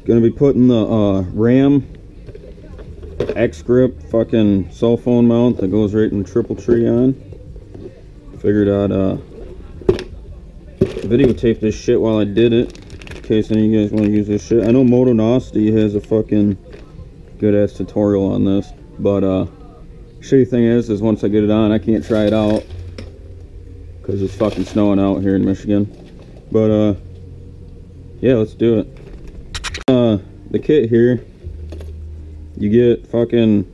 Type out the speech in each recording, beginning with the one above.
Gonna be putting the RAM X grip fucking cell phone mount that goes right in triple tree on. Figured I'd videotape this shit while I did it, in case any of you guys want to use this shit. I know Motonosity has a fucking good ass tutorial on this, but shitty thing is once I get it on, I can't try it out because it's fucking snowing out here in Michigan. But yeah, let's do it. The kit here, you get fucking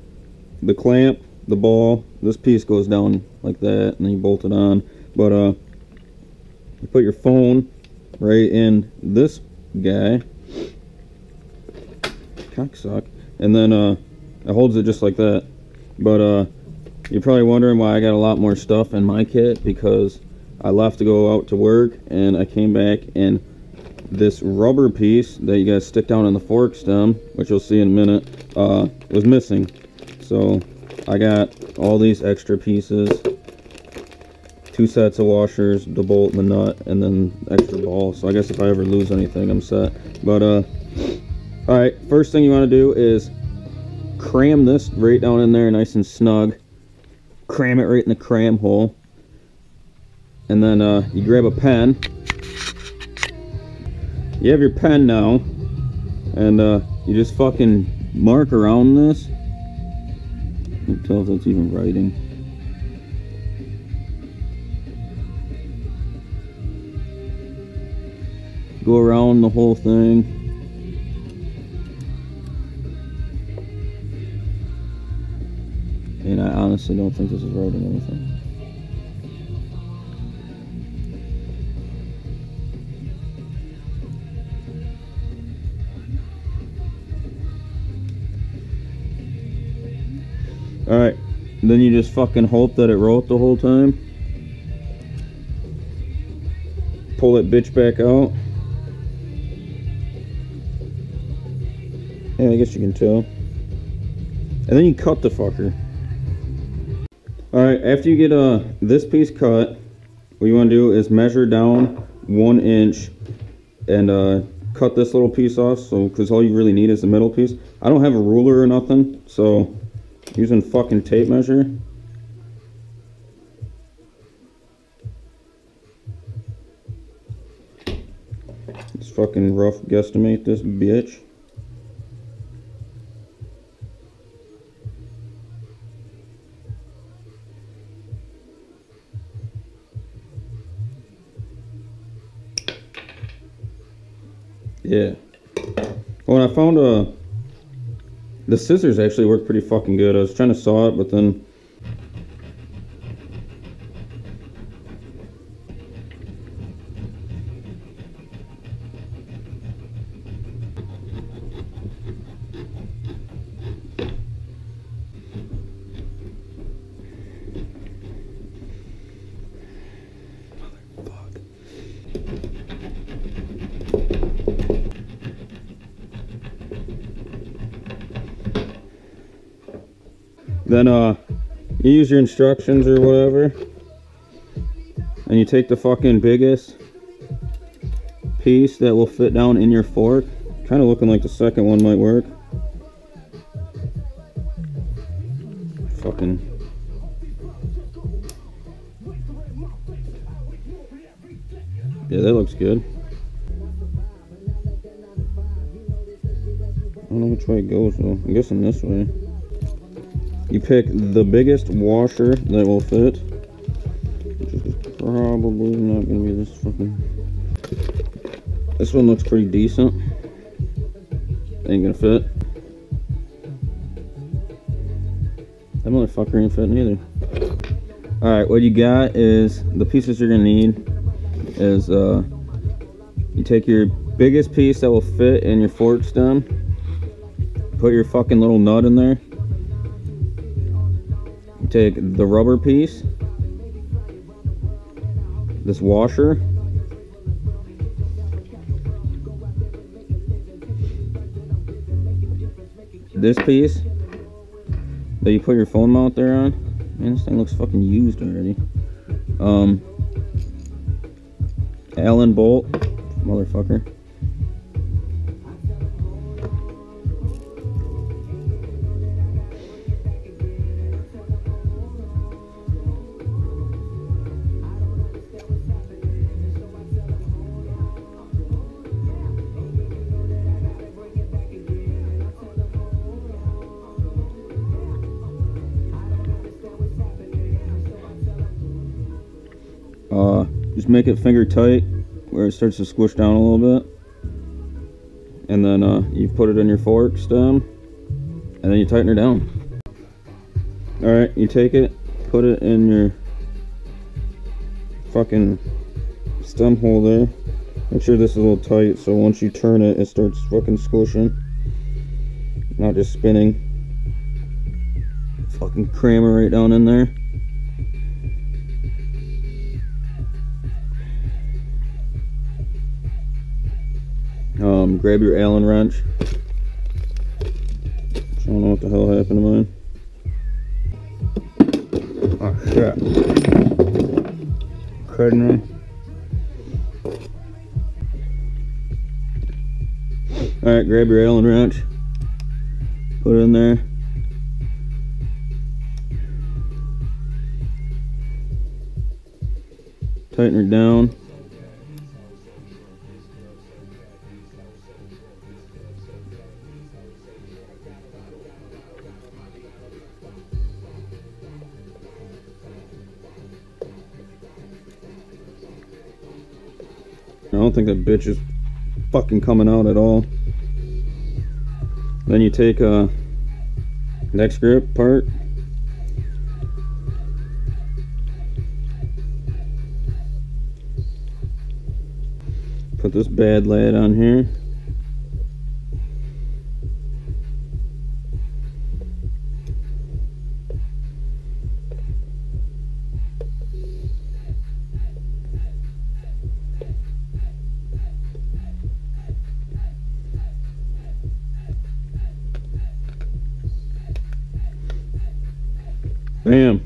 the clamp, the ball. This piece goes down like that, and then you bolt it on. But you put your phone right in this guy, cocksuck, and then it holds it just like that. But you're probably wondering why I got a lot more stuff in my kit, because I left to go out to work and I came back and this rubber piece that you guys stick down in the fork stem, which you'll see in a minute, was missing. So I got all these extra pieces, 2 sets of washers, the bolt and the nut, and then extra ball. So I guess if I ever lose anything, I'm set. But alright, first thing you want to do is cram this right down in there nice and snug. Cram it right in the cram hole. And then you grab a pen. You have your pen now, and you just fucking mark around this. I can't tell if that's even writing. Go around the whole thing. And I honestly don't think this is writing anything. Alright, then you just fucking hope that it wrote the whole time. Pull that bitch back out. Yeah, I guess you can tell. And then you cut the fucker. Alright, after you get this piece cut, what you want to do is measure down 1 inch and cut this little piece off, so because all you really need is the middle piece. I don't have a ruler or nothing, so using fucking tape measure. Let's fucking rough guesstimate this bitch. Yeah. Well, I found the scissors actually work pretty fucking good. I was trying to saw it, but then you use your instructions or whatever, and you take the fucking biggest piece that will fit down in your fork. Kind of looking like the second one might work. Fucking yeah, that looks good. I don't know which way it goes though. I'm guessing this way. You pick the biggest washer that will fit, which is probably not going to be this fucking... This one looks pretty decent. Ain't going to fit. That motherfucker ain't fitting either. Alright, what you got is, the pieces you're going to need is, you take your biggest piece that will fit in your fork stem, put your fucking little nut in there. Take the rubber piece, this washer, this piece that you put your phone mount there on. Man, this thing looks fucking used already. Allen bolt, motherfucker. make it finger tight where it starts to squish down a little bit. And then you put it in your fork stem, and then you tighten her down. Alright, you take it, put it in your fucking stem hole there. Make sure this is a little tight so once you turn it, it starts fucking squishing, not just spinning. Fucking cram it right down in there. Grab your Allen wrench. I don't know what the hell happened to mine. Oh shit. Kidding me? Alright, grab your Allen wrench. Put it in there. Tighten her down. I don't think that bitch is fucking coming out at all. Then you take a neck grip part. Put this bad lad on here. Bam.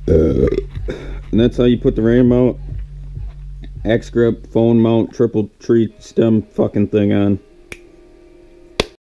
And that's how you put the ram mount, X grip, phone mount, triple tree stem fucking thing on.